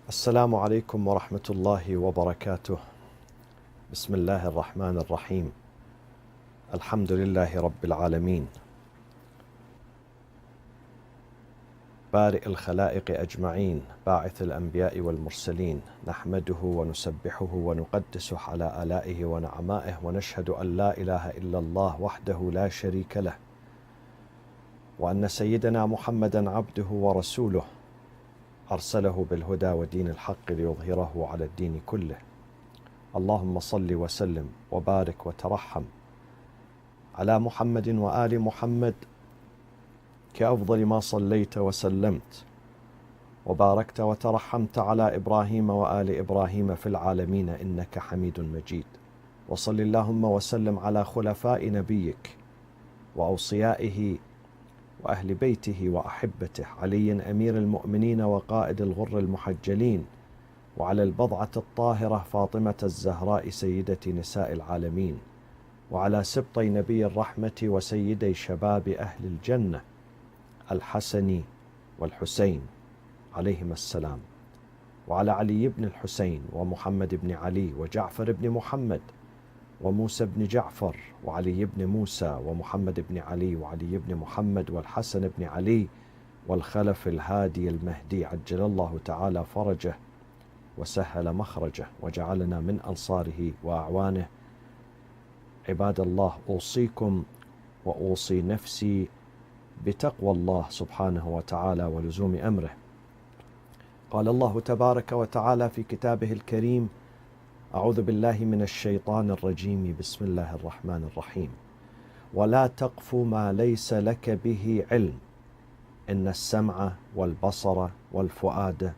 السلام عليكم ورحمة الله وبركاته. بسم الله الرحمن الرحيم. الحمد لله رب العالمين، بارئ الخلائق أجمعين، باعث الأنبياء والمرسلين، نحمده ونسبحه ونقدسه على آلائه ونعمائه، ونشهد أن لا إله إلا الله وحده لا شريك له، وأن سيدنا محمدا عبده ورسوله أرسله بالهدى ودين الحق ليظهره على الدين كله. اللهم صل وسلم وبارك وترحم على محمد وآل محمد كأفضل ما صليت وسلمت وباركت وترحمت على إبراهيم وآل إبراهيم في العالمين إنك حميد مجيد. وصل اللهم وسلم على خلفاء نبيك وأوصيائه وأهل بيته وأحبته، علي أمير المؤمنين وقائد الغر المحجلين، وعلى البضعة الطاهرة فاطمة الزهراء سيدة نساء العالمين، وعلى سبطي نبي الرحمة وسيدي شباب أهل الجنة الحسن والحسين عليهما السلام، وعلى علي بن الحسين ومحمد بن علي وجعفر بن محمد وموسى بن جعفر وعلي بن موسى ومحمد بن علي وعلي بن محمد والحسن بن علي والخلف الهادي المهدي عجل الله تعالى فرجه وسهل مخرجه وجعلنا من أنصاره وأعوانه. عباد الله، أوصيكم وأوصي نفسي بتقوى الله سبحانه وتعالى ولزوم أمره. قال الله تبارك وتعالى في كتابه الكريم: أعوذ بالله من الشيطان الرجيم، بسم الله الرحمن الرحيم: ولا تقف ما ليس لك به علم إن السمع والبصر والفؤاد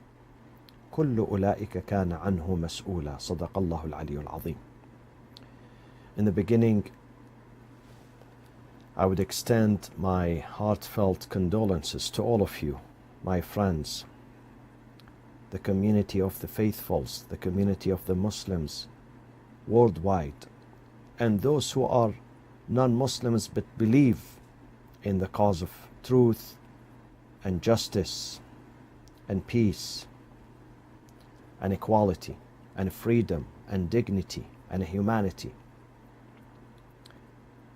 كل أولئك كان عنه مسؤولا. صدق الله العلي العظيم. In the beginning, I would extend my heartfelt condolences to all of you, my friends, the community of the faithfuls, the community of the Muslims worldwide, and those who are non-Muslims but believe in the cause of truth and justice and peace and equality and freedom and dignity and humanity.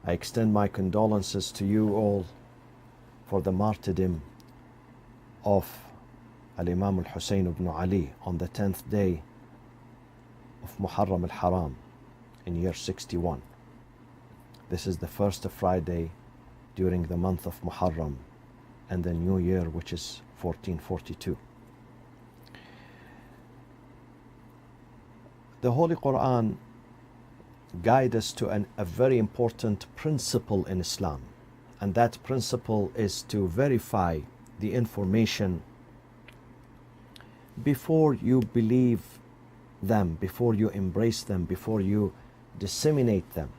I extend my condolences to you all for the martyrdom of Al-Imam al-Hussein ibn Ali on the 10th day of Muharram al-Haram in year 61. This is the first Friday during the month of Muharram and the new year, which is 1442. The Holy Quran guides us to a very important principle in Islam, and that principle is to verify the information before you believe them, before you embrace them, before you disseminate them.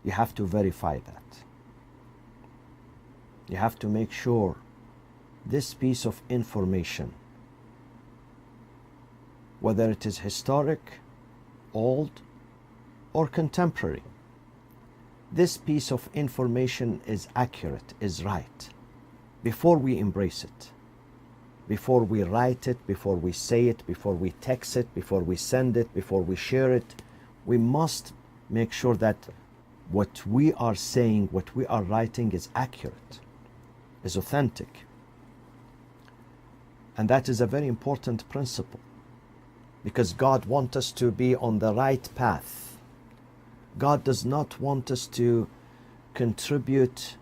You have to verify that. You have to make sure this piece of information, whether it is historic, old, or contemporary, this piece of information is accurate, is right, before we embrace it. Before we write it, before we say it, before we text it, before we send it, before we share it, we must make sure that what we are saying, what we are writing is accurate, is authentic. And that is a very important principle, because God wants us to be on the right path. God does not want us to contribute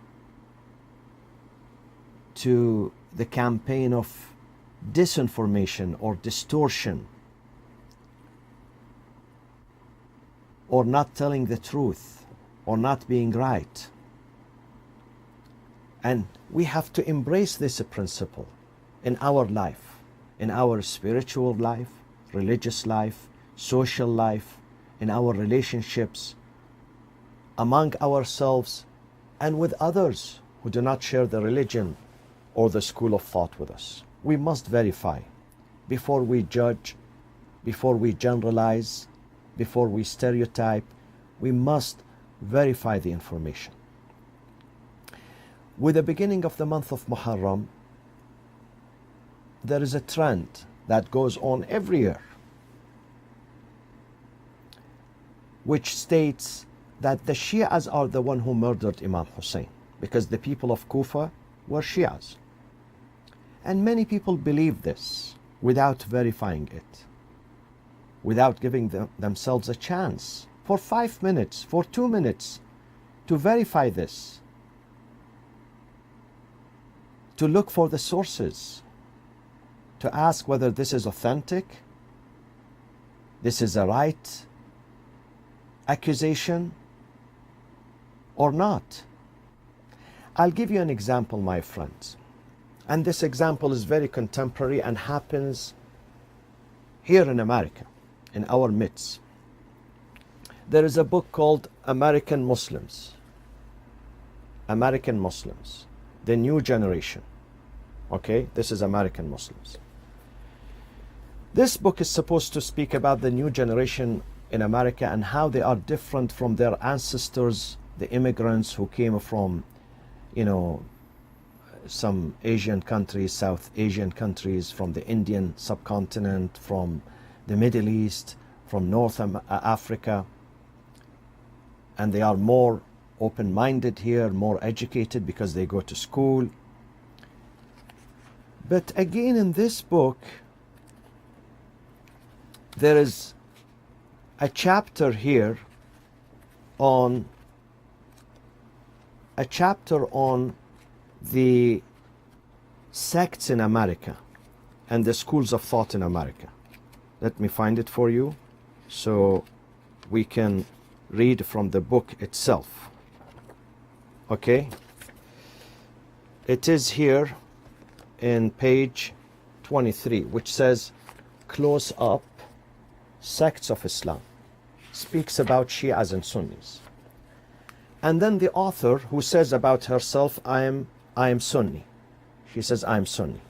to the campaign of disinformation or distortion, or not telling the truth, or not being right. And we have to embrace this principle in our life, in our spiritual life, religious life, social life, in our relationships, among ourselves, and with others who do not share the religion or the school of thought with us. We must verify before we judge, before we generalize, before we stereotype. We must verify the information. With the beginning of the month of Muharram, there is a trend that goes on every year, which states that the Shias are the one who murdered Imam Hussein, because the people of Kufa were Shias. And many people believe this without verifying it, without giving themselves a chance for 5 minutes, for 2 minutes, to verify this, to look for the sources, to ask whether this is authentic, this is a right accusation or not. I'll give you an example, my friends. And this example is very contemporary and happens here in America, in our midst. There is a book called American Muslims, the New Generation. Okay, this is American Muslims. This book is supposed to speak about the new generation in America and how they are different from their ancestors, the immigrants who came from, some Asian countries, South Asian countries, from the Indian subcontinent, from the Middle East, from North Africa. And they are more open-minded here, more educated because they go to school. But again, in this book, there is a chapter here on the sects in America and the schools of thought in America. Let me find it for you so we can read from the book itself. Okay? It is here in page 23, which says, close up, sects of Islam. Speaks about Shias and Sunnis. And then the author, who says about herself, I am Sunni. She says, I am Sunni.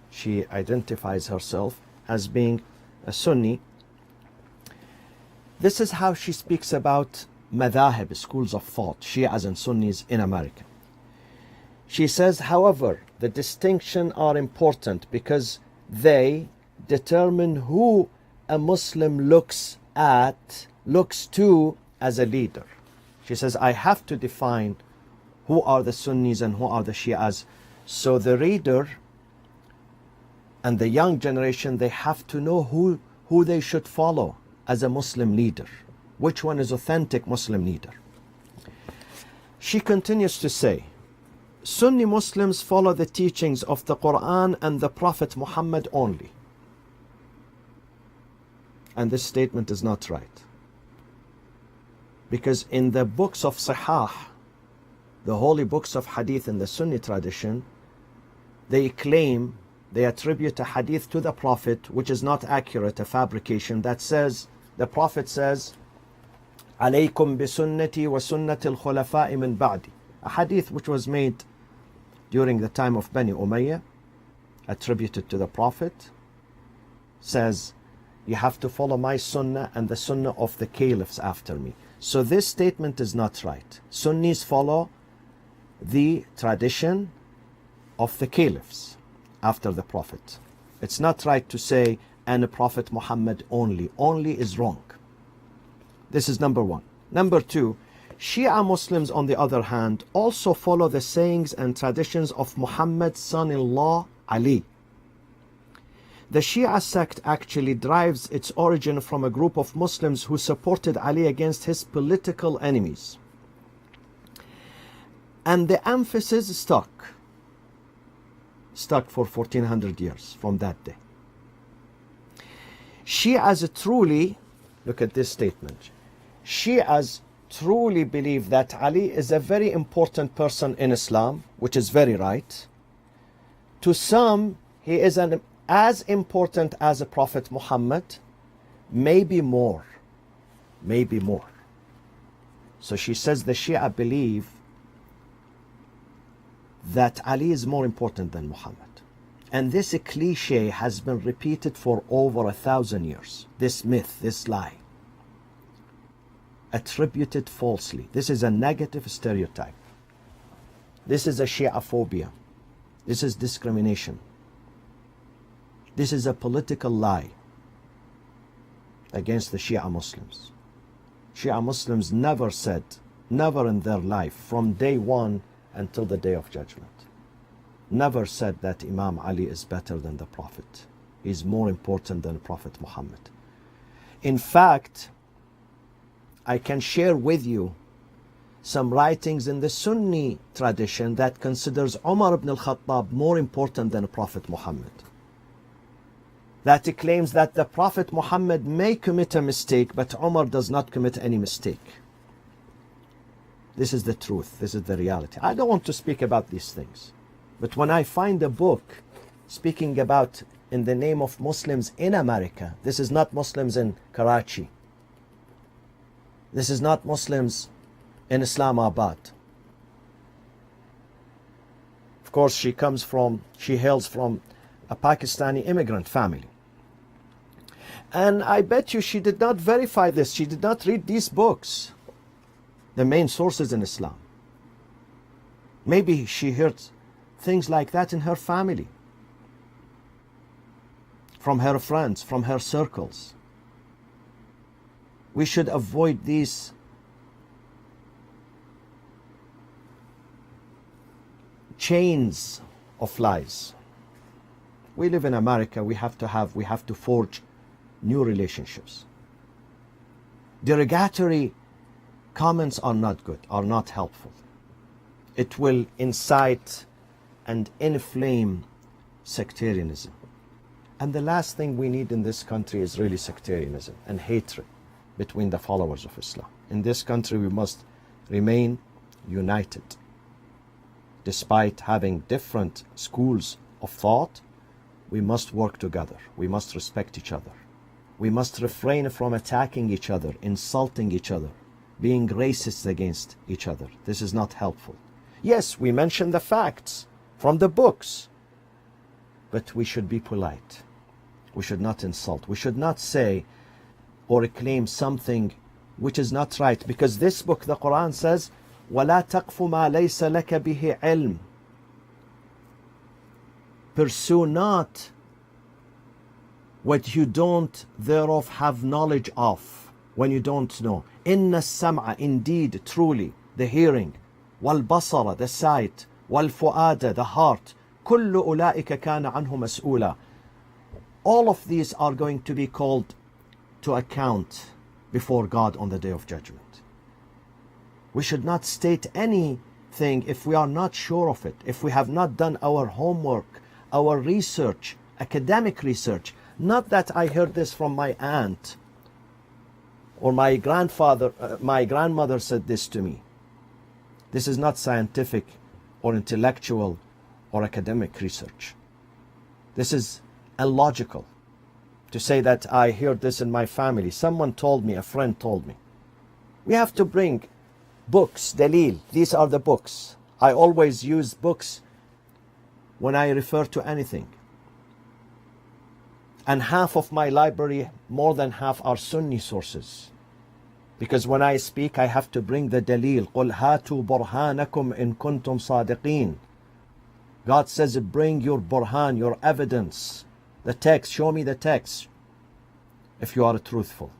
She identifies herself as being a Sunni. This is how she speaks about madhahib, schools of thought, Shias and Sunnis in America. She says, however, the distinctions are important because they determine who a Muslim looks to as a leader. She says, I have to define who are the Sunnis and who are the Shias. So the reader and the young generation, they have to know who they should follow as a Muslim leader. Which one is authentic Muslim leader? She continues to say, Sunni Muslims follow the teachings of the Quran and the Prophet Muhammad only. And this statement is not right. Because in the books of Sahih, the holy books of Hadith in the Sunni tradition, they claim, they attribute a Hadith to the Prophet, which is not accurate, a fabrication, that says, the Prophet says, alaykum bi sunnati wa sunnati al-khulafa'i min ba'di. A Hadith which was made during the time of Bani Umayyah, attributed to the Prophet, says, you have to follow my sunnah and the sunnah of the caliphs after me. So this statement is not right. Sunnis follow the tradition of the caliphs after the Prophet. It's not right to say, and the Prophet Muhammad only. Only is wrong. This is number one. Number two, Shia Muslims, on the other hand, also follow the sayings and traditions of Muhammad's son-in-law, Ali. The Shia sect actually derives its origin from a group of Muslims who supported Ali against his political enemies. And the emphasis stuck for 1400 years from that day. Shias truly, look at this statement, Shias truly believe that Ali is a very important person in Islam, which is very right. To some, he is as important as the Prophet Muhammad, maybe more. So she says the Shia believe that Ali is more important than Muhammad. And this cliche has been repeated for over 1,000 years. This myth, this lie, attributed falsely. This is a negative stereotype. This is a Shia phobia. This is discrimination. This is a political lie against the Shia Muslims. Shia Muslims never said, never in their life, from day one until the day of judgment, never said that Imam Ali is better than the Prophet. He's more important than Prophet Muhammad. In fact, I can share with you some writings in the Sunni tradition that considers Umar ibn al-Khattab more important than Prophet Muhammad. That claims that the Prophet Muhammad may commit a mistake, but Umar does not commit any mistake. This is the truth. This is the reality. I don't want to speak about these things. But when I find a book speaking about in the name of Muslims in America, this is not Muslims in Karachi. This is not Muslims in Islamabad. Of course, she hails from a Pakistani immigrant family. And I bet you she did not verify this. She did not read these books, the main sources in Islam. Maybe she heard things like that in her family, from her friends, from her circles. We should avoid these chains of lies. We live in America. We have to forge new relationships. Derogatory comments are not good, are not helpful. It will incite and inflame sectarianism. And the last thing we need in this country is really sectarianism and hatred between the followers of Islam. In this country, we must remain united. Despite having different schools of thought, we must work together. We must respect each other. We must refrain from attacking each other, insulting each other, being racist against each other. This is not helpful. Yes, we mention the facts from the books, but we should be polite. We should not insult. We should not say or claim something which is not right, because this book, the Quran, says, وَلَا تَقْفُ مَا لَيْسَ لَكَ بِهِ عِلْمٍ. Pursue not what you don't thereof have knowledge of, when you don't know. إِنَّ السَّمْعَ, indeed, truly, the hearing, وَالْبَصَرَ, the sight, وَالْفُؤَادَ, the heart, كُلُّ أُولَٰئِكَ كَانَ عَنْهُ مَسْئُولًا. All of these are going to be called to account before God on the day of judgment. We should not state anything if we are not sure of it, if we have not done our homework, our research, academic research. Not that I heard this from my aunt or my grandfather, my grandmother said this to me. This is not scientific or intellectual or academic research. This is illogical to say that I heard this in my family. Someone told me, a friend told me. We have to bring books, dalil. These are the books. I always use books when I refer to anything. And half of my library, more than half, are Sunni sources. Because when I speak, I have to bring the dalil. قُلْ هَاتُوا بُرْهَانَكُمْ إِن كُنْتُمْ صَادِقِينَ. God says, bring your burhan, your evidence. The text, show me the text. If you are truthful.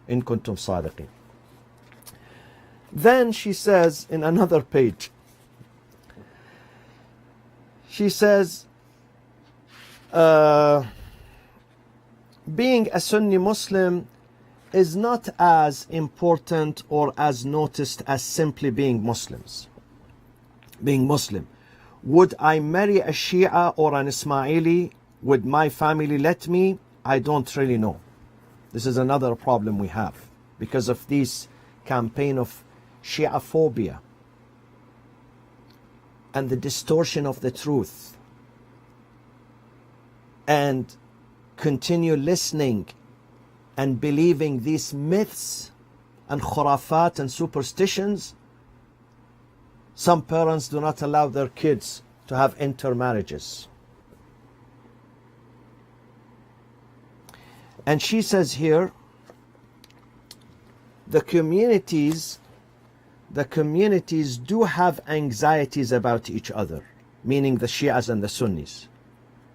إِن كُنْتُمْ صَادِقِينَ. Then she says in another page, she says, being a Sunni Muslim is not as important or as noticed as simply being Muslims. Being Muslim. Would I marry a Shia or an Ismaili? Would my family let me? I don't really know. This is another problem we have because of this campaign of Shia phobia and the distortion of the truth, and continue listening and believing these myths and khurafat and superstitions. Some parents do not allow their kids to have intermarriages. And she says here, the communities do have anxieties about each other, meaning the Shias and the Sunnis.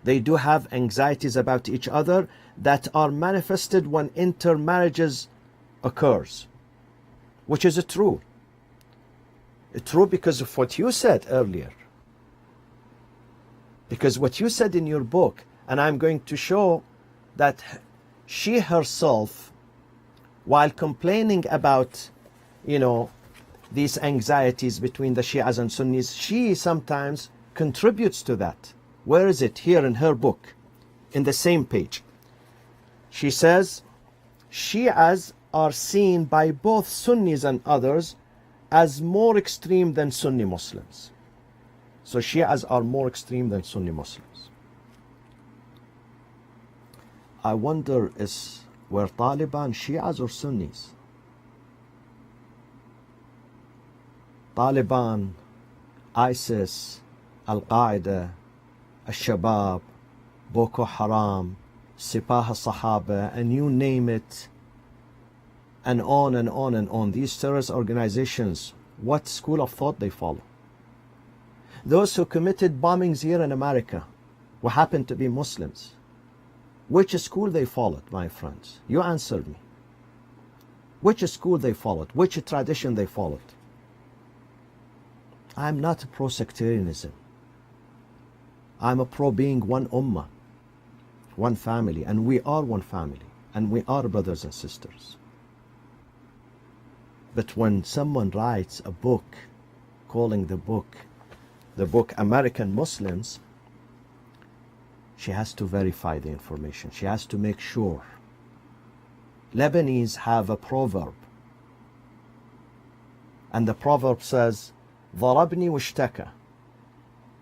They do have anxieties about each other that are manifested when intermarriages occurs, which is true. True because of what you said earlier. Because what you said in your book, and I'm going to show that she herself, while complaining about, these anxieties between the Shias and Sunnis, she sometimes contributes to that. Where is it? Here in her book, in the same page. She says, Shias are seen by both Sunnis and others as more extreme than Sunni Muslims. So Shias are more extreme than Sunni Muslims. I wonder, were Taliban Shias or Sunnis? Taliban, ISIS, Al-Qaeda, Al-Shabaab, Boko Haram, Sipah al-Sahaba, and you name it, and on and on and on. These terrorist organizations, what school of thought they follow? Those who committed bombings here in America, who happen to be Muslims, which school they followed, my friends? You answered me. Which school they followed? Which tradition they followed? I'm not pro-sectarianism. I'm a pro-being one ummah, one family, and we are one family, and we are brothers and sisters. But when someone writes a book, calling the book American Muslims, she has to verify the information. She has to make sure. Lebanese have a proverb, and the proverb says, ضربني واشتكى.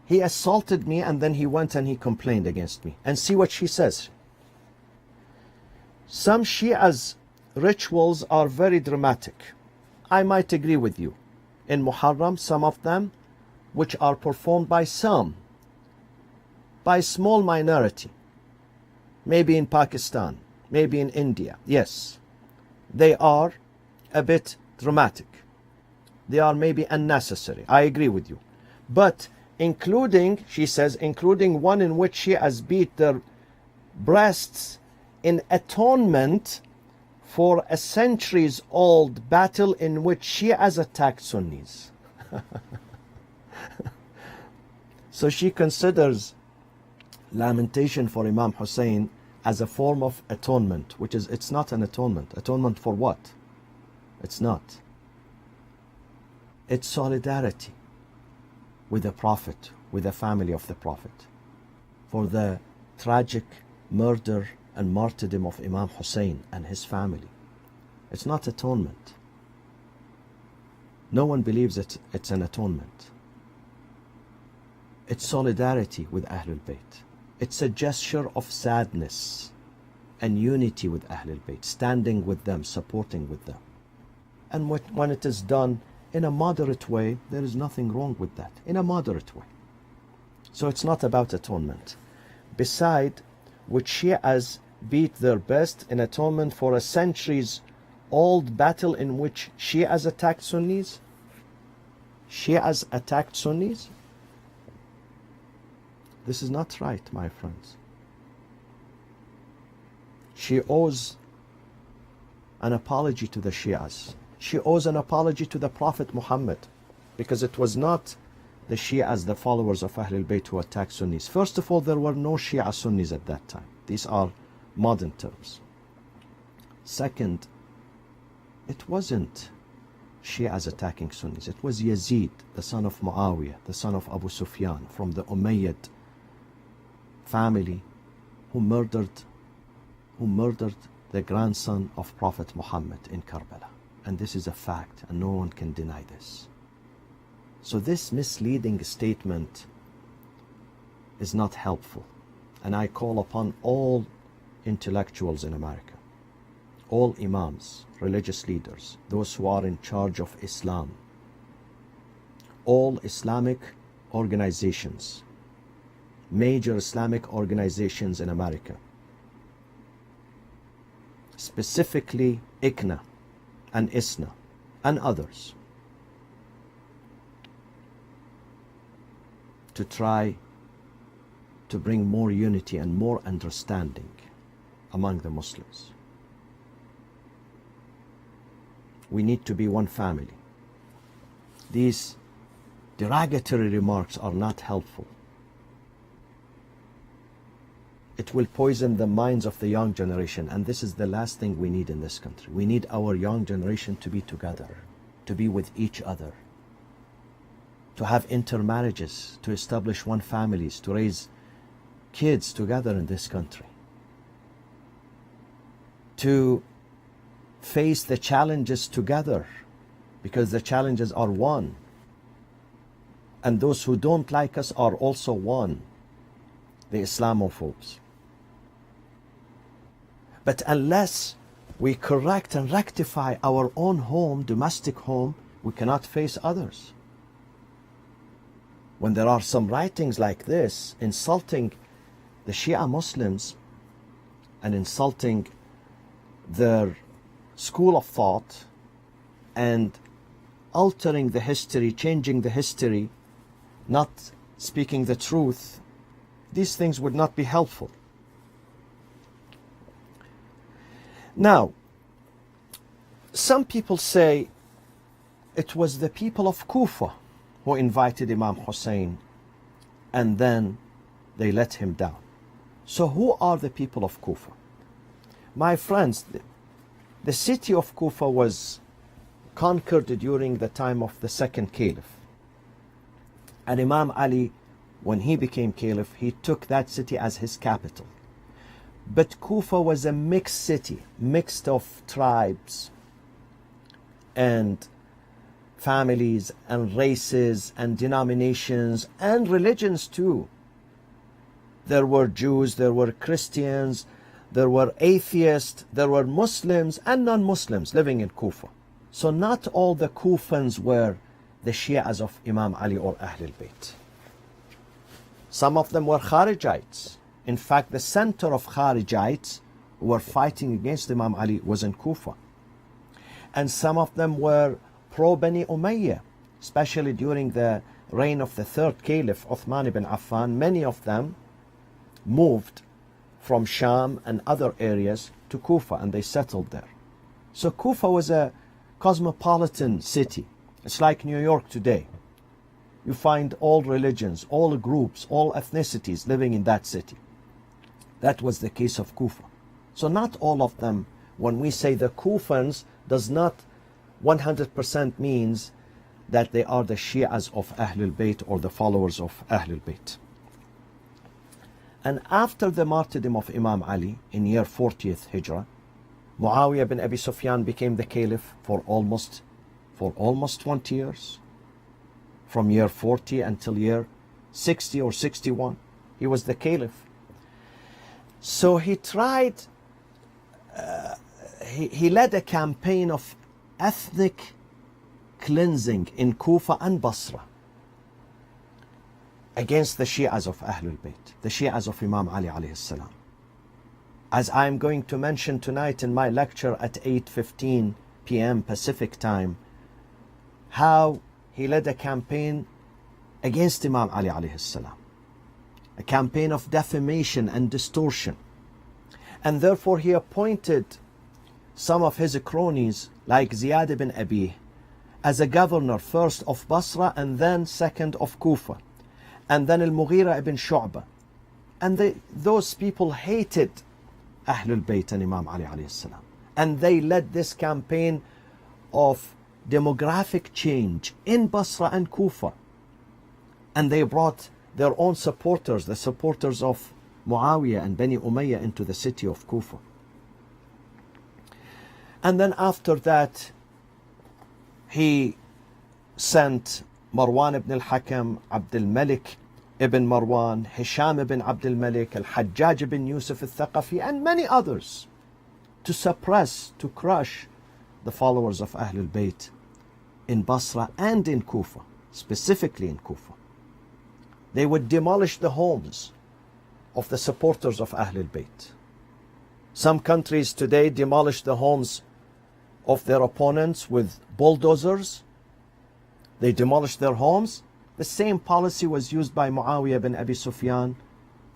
He assaulted me and then he went and he complained against me. And see what she says. Some Shias' rituals are very dramatic. I might agree with you. In Muharram, some of them, which are performed by some, by a small minority, maybe in Pakistan, maybe in India, yes, they are a bit dramatic. They are maybe unnecessary. I agree with you. But including, she says, including one in which Shias beat their breasts in atonement for a centuries-old battle in which Shias attacked Sunnis. So she considers lamentation for Imam Hussein as a form of atonement, which is, it's not an atonement. Atonement for what? It's not. It's solidarity with the Prophet, with the family of the Prophet, for the tragic murder and martyrdom of Imam Hussein and his family. It's not atonement. No one believes it's an atonement. It's solidarity with Ahlul Bayt. It's a gesture of sadness and unity with Ahlul Bayt, standing with them, supporting with them. And when it is done in a moderate way, there is nothing wrong with that. In a moderate way. So it's not about atonement. Beside which Shias beat their best in atonement for a centuries-old battle in which Shias attacked Sunnis. Shias attacked Sunnis. This is not right, my friends. She owes an apology to the Shias. She owes an apology to the Prophet Muhammad, because it was not the Shias, the followers of Ahlul Bayt, who attacked Sunnis. First of all, there were no Shia Sunnis at that time. These are modern terms. Second, it wasn't Shias attacking Sunnis. It was Yazid, the son of Muawiyah, the son of Abu Sufyan, from the Umayyad family, who murdered the grandson of Prophet Muhammad in Karbala. And this is a fact, and no one can deny this. So this misleading statement is not helpful. And I call upon all intellectuals in America, all imams, religious leaders, those who are in charge of Islam, all Islamic organizations, major Islamic organizations in America, specifically ICNA and ISNA and others, to try to bring more unity and more understanding among the Muslims. We need to be one family. These derogatory remarks are not helpful. It will poison the minds of the young generation, and this is the last thing we need in this country. We need our young generation to be together, to be with each other, to have intermarriages, to establish one families, to raise kids together in this country, to face the challenges together, because the challenges are one, and those who don't like us are also one, the Islamophobes. But unless we correct and rectify our own home, domestic home, we cannot face others. When there are some writings like this insulting the Shia Muslims and insulting their school of thought and altering the history, changing the history, not speaking the truth, these things would not be helpful. Now, some people say it was the people of Kufa who invited Imam Hussein and then they let him down. So who are the people of Kufa? My friends, the city of Kufa was conquered during the time of the second caliph. And Imam Ali, when he became caliph, he took that city as his capital. But Kufa was a mixed city, mixed of tribes and families and races and denominations and religions too. There were Jews, there were Christians, there were atheists, there were Muslims and non-Muslims living in Kufa. So not all the Kufans were the Shias of Imam Ali or Ahlul Bayt. Some of them were Kharijites. In fact, the center of Kharijites who were fighting against Imam Ali was in Kufa. And some of them were pro-Bani Umayyah, especially during the reign of the third caliph, Uthman ibn Affan. Many of them moved from Sham and other areas to Kufa and they settled there. So Kufa was a cosmopolitan city. It's like New York today. You find all religions, all groups, all ethnicities living in that city. That was the case of Kufa. So not all of them, when we say the Kufans, does not 100% means that they are the Shias of Ahlul Bayt or the followers of Ahlul Bayt. And after the martyrdom of Imam Ali in year 40th Hijrah, Muawiyah bin Abi Sufyan became the caliph for almost 20 years. From year 40 until year 60 or 61, he was the caliph. So he tried, he led a campaign of ethnic cleansing in Kufa and Basra against the Shias of Ahlul Bayt, the Shias of Imam Ali alayhi salam. As I'm going to mention tonight in my lecture at 8:15 p.m. Pacific time, how he led a campaign against Imam Ali alayhi salam, a campaign of defamation and distortion. And therefore he appointed some of his cronies like Ziyad ibn Abi as a governor first of Basra and then second of Kufa, and then Al-Mughira ibn Shu'bah. And those people hated Ahlul Bayt and Imam Ali alayhi salam. And they led this campaign of demographic change in Basra and Kufa. And they brought their own supporters, the supporters of Muawiyah and Bani Umayyah, into the city of Kufa. And then after that, he sent Marwan ibn al-Hakam, Abdul Malik ibn Marwan, Hisham ibn Abdul Malik, Al-Hajjaj ibn Yusuf al-Thaqafi, and many others to suppress, to crush the followers of Ahlul Bayt in Basra and in Kufa, specifically in Kufa. They would demolish the homes of the supporters of Ahlul Bayt. Some countries today demolish the homes of their opponents with bulldozers. They demolish their homes. The same policy was used by Muawiyah bin Abi Sufyan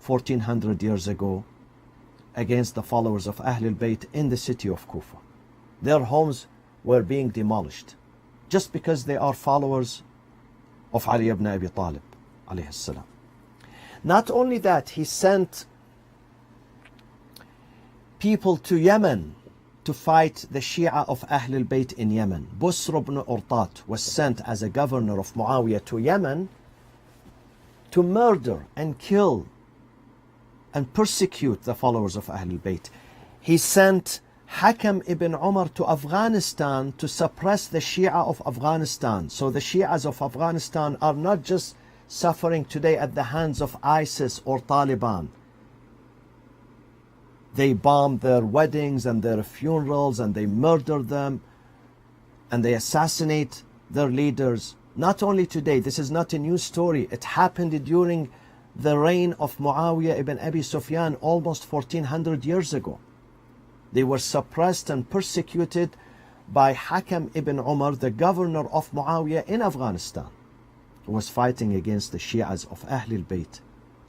1400 years ago against the followers of Ahlul Bayt in the city of Kufa. Their homes were being demolished just because they are followers of Ali ibn Abi Talib alayhi salam. Not only that, he sent people to Yemen to fight the Shia of Ahlul Bayt in Yemen. Busr ibn Urtat was sent as a governor of Muawiyah to Yemen to murder and kill and persecute the followers of Ahlul Bayt. He sent Hakam ibn Umar to Afghanistan to suppress the Shia of Afghanistan. So the Shias of Afghanistan are not just suffering today at the hands of ISIS or Taliban. They bomb their weddings and their funerals, and they murder them, and they assassinate their leaders. Not only today, this is not a new story. It happened during the reign of Muawiyah ibn Abi Sufyan almost 1400 years ago. They were suppressed and persecuted by Hakam ibn Umar, the governor of Muawiyah in Afghanistan, who was fighting against the Shias of Ahlul Bayt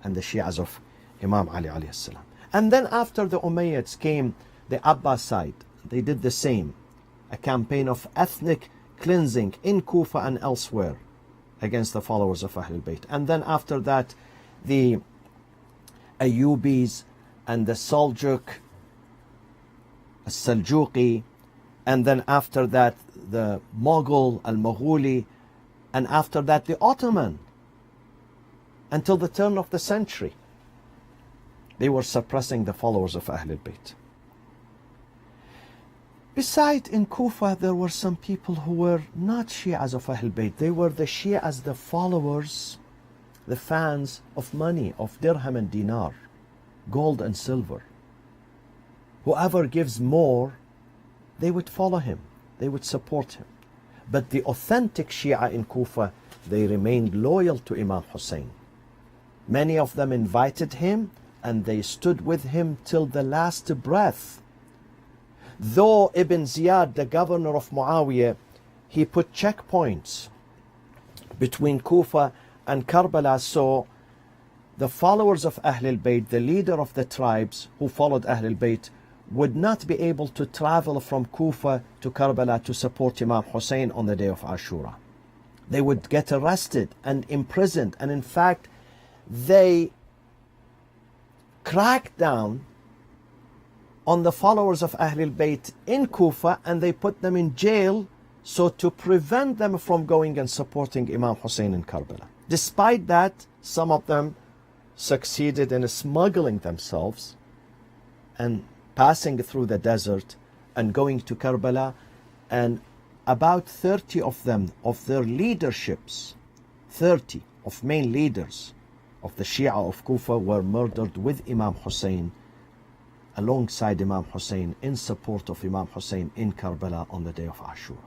and the Shias of Imam Ali alayhi salam. And then after the Umayyads came the Abbasid. They did the same. A campaign of ethnic cleansing in Kufa and elsewhere against the followers of Ahlul Bayt. And then after that, the Ayyubis and the Seljuqi, and then after that the Mughal, Al-Mughuli, and after that the Ottoman, until the turn of the century. They were suppressing the followers of Ahlul Bayt. Besides, in Kufa, there were some people who were not Shias of Ahlul Bayt. They were the Shias, the followers, the fans of money, of dirham and dinar, gold and silver. Whoever gives more, they would follow him. They would support him. But the authentic Shia in Kufa, they remained loyal to Imam Hussein. Many of them invited him, and they stood with him till the last breath. Though Ibn Ziyad, the governor of Muawiyah, he put checkpoints between Kufa and Karbala, so the followers of Ahlul Bayt, the leader of the tribes who followed Ahlul Bayt, would not be able to travel from Kufa to Karbala to support Imam Hussein on the day of Ashura. They would get arrested and imprisoned, and in fact, they cracked down on the followers of Ahlul Bayt in Kufa, and they put them in jail so to prevent them from going and supporting Imam Hussein in Karbala. Despite that, some of them succeeded in smuggling themselves and passing through the desert and going to Karbala, and about 30 of them, of their leaderships, 30 of main leaders of the Shia of Kufa, were murdered with Imam Hussein, alongside Imam Hussein, in support of Imam Hussein in Karbala on the day of Ashura.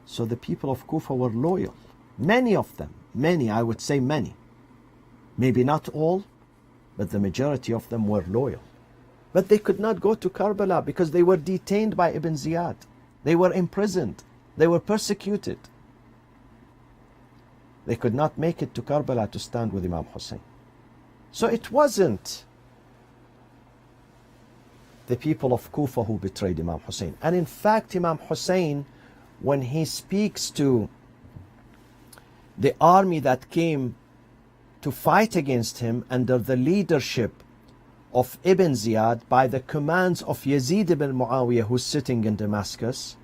So the people of Kufa were loyal. Many of them, many, I would say many. Maybe not all, but the majority of them were loyal. But they could not go to Karbala because they were detained by Ibn Ziyad. They were imprisoned. They were persecuted. They could not make it to Karbala to stand with Imam Hussein. So it wasn't the people of Kufa who betrayed Imam Hussein. And in fact, Imam Hussein, when he speaks to the army that came to fight against him under the leadership of Ibn Ziyad, by the commands of Yazid ibn Muawiyah, who's sitting in Damascus,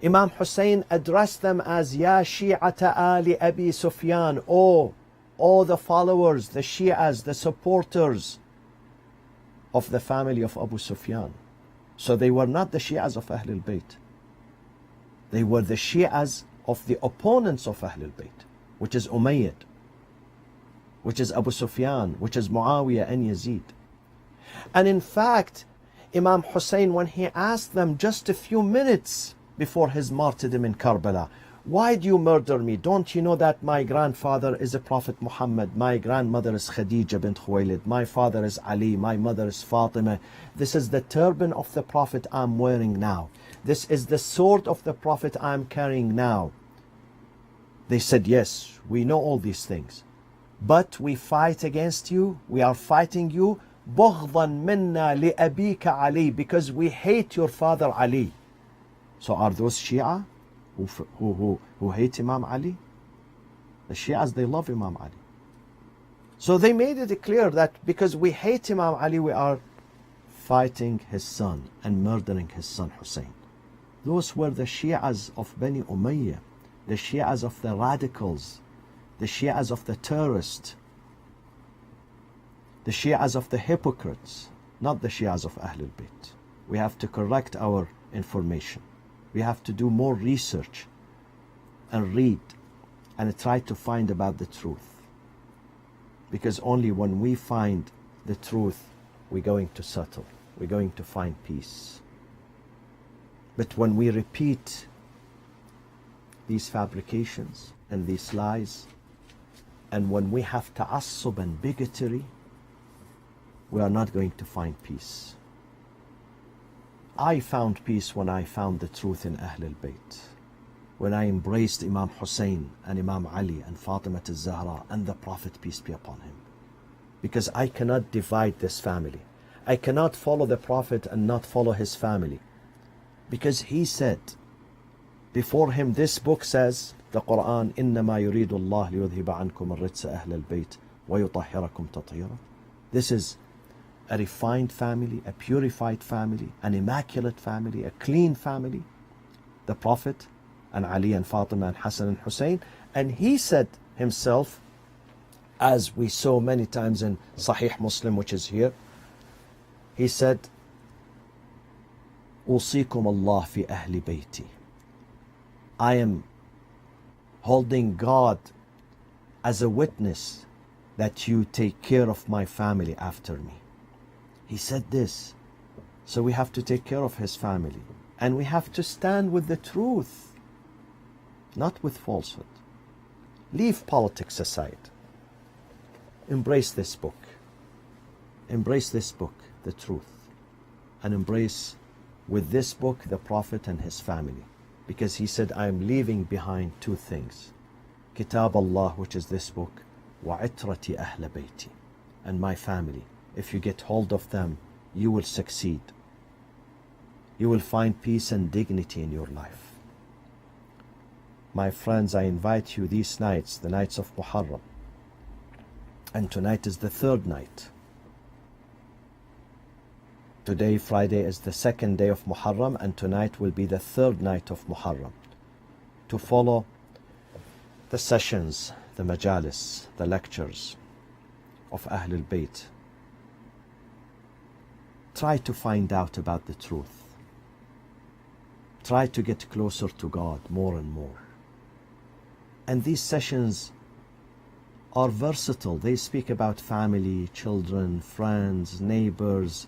Imam Hussein addressed them as Ya Shi'ata Ali Abi Sufyan, all the followers, the Shi'as, the supporters of the family of Abu Sufyan. So they were not the Shi'as of Ahlul Bayt. They were the Shi'as of the opponents of Ahlul Bayt, which is Umayyad, which is Abu Sufyan, which is Muawiyah and Yazid. And in fact, Imam Hussein, when he asked them just a few minutes before his martyrdom in Karbala, why do you murder me? Don't you know that my grandfather is a Prophet Muhammad, my grandmother is Khadija bint Khuwaylid, my father is Ali, my mother is Fatima. This is the turban of the Prophet I'm wearing now. This is the sword of the Prophet I'm carrying now. They said, yes, we know all these things. but we fight against you, we are fighting you بغضا منا لأبيك علي, because we hate your father Ali. So are those Shia who hate Imam Ali? The Shias, they love Imam Ali. So they made it clear that because we hate Imam Ali, we are fighting his son and murdering his son Hussein. Those were the Shias of Bani Umayyah, the Shias of the radicals, the Shias of the terrorists, the Shias of the hypocrites, not the Shias of Ahlul Bayt. We have to correct our information. We have to do more research and read and try to find about the truth. Because only when we find the truth, we're going to settle. We're going to find peace. But when we repeat these fabrications and these lies, and when we have ta'assub and bigotry, we are not going to find peace. I found peace when I found the truth in Ahlul Bayt. When I embraced Imam Hussein and Imam Ali and Fatima al-Zahra and the Prophet, peace be upon him. Because I cannot divide this family. I cannot follow the Prophet and not follow his family. Because he said, before him this book says, the Quran, إِنَّمَا يُرِيدُ اللَّهُ لِيُذْهِبَ عَنْكُمُ الرِّجْسَ أَهْلَ الْبَيْتِ وَيُطَهِّرَكُمْ تَطْهِيرًا. This is a refined family, a purified family, an immaculate family, a clean family. The Prophet and Ali and Fatima and Hassan and Hussein. And he said himself, as we saw many times in Sahih Muslim, which is here, he said, أوصيكم الله في أهل بيتي. I am holding God as a witness that you take care of my family after me. He said this. So we have to take care of his family. And we have to stand with the truth, not with falsehood. Leave politics aside. Embrace this book. Embrace this book, the truth. And embrace with this book the Prophet and his family. Because he said, I am leaving behind two things. Kitab Allah, which is this book, وَعِتْرَةِ أَهْلَ بَيْتِ, and my family. If you get hold of them, you will succeed. You will find peace and dignity in your life. My friends, I invite you these nights, the nights of Muharram. And tonight is the third night. Today, Friday, is the second day of Muharram, and tonight will be the third night of Muharram. To follow the sessions, the majalis, the lectures of Ahlul Bayt. Try to find out about the truth. Try to get closer to God more and more. And these sessions are versatile. They speak about family, children, friends, neighbors,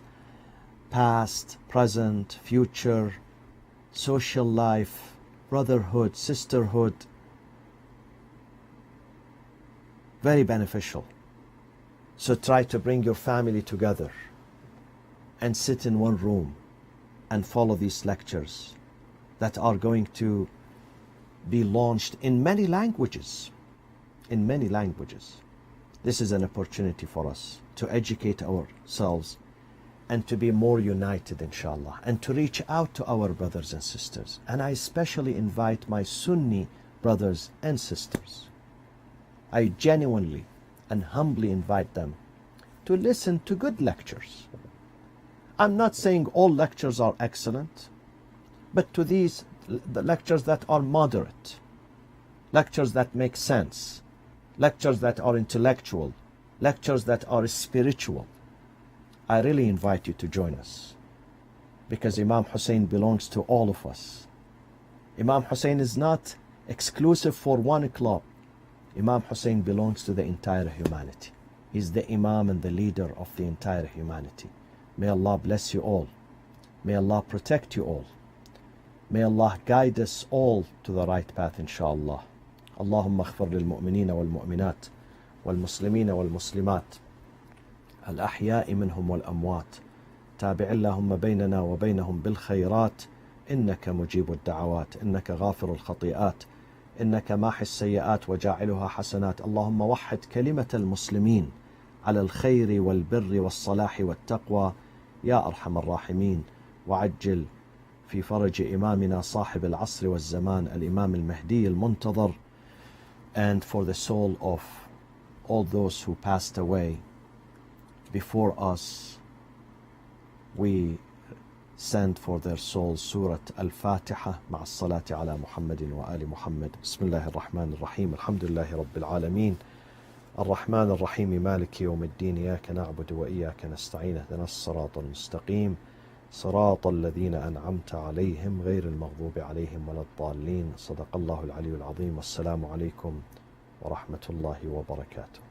past, present, future, social life, brotherhood, sisterhood. Very beneficial. So try to bring your family together and sit in one room and follow these lectures that are going to be launched in many languages. In many languages. This is an opportunity for us to educate ourselves and to be more united, inshallah, and to reach out to our brothers and sisters. And I especially invite my Sunni brothers and sisters. I genuinely and humbly invite them to listen to good lectures. I'm not saying all lectures are excellent, but to these, the lectures that are moderate, lectures that make sense, lectures that are intellectual, lectures that are spiritual, I really invite you to join us. Because Imam Hussein belongs to all of us. Imam Hussein is not exclusive for one club. Imam Hussein belongs to the entire humanity. He's the Imam and the leader of the entire humanity. May Allah bless you all. May Allah protect you all. May Allah guide us all to the right path, inshallah. اللهم اغفر للمؤمنين والمؤمنات والمسلمين والمسلمات الأحياء منهم والأموات تابع اللهم بيننا وبينهم بالخيرات إنك مجيب الدعوات إنك غافر الخطيئات إنك ماحي السيئات وجاعلها حسنات. اللهم وحد كلمة المسلمين على الخير والبر والصلاح والتقوى يا أرحم الراحمين. وعجل في فرج إمامنا صاحب العصر والزمان الإمام المهدي المنتظر. And for the soul of all those who passed away before us, we send for their souls سورة الفاتحة مع الصلاة على محمد وآل محمد. بسم الله الرحمن الرحيم. الحمد لله رب العالمين الرحمن الرحيم مالك يوم الدين. إياك نعبد وإياك نستعين. اهدنا الصراط المستقيم صراط الذين أنعمت عليهم غير المغضوب عليهم ولا الضالين. صدق الله العلي العظيم. والسلام عليكم ورحمة الله وبركاته.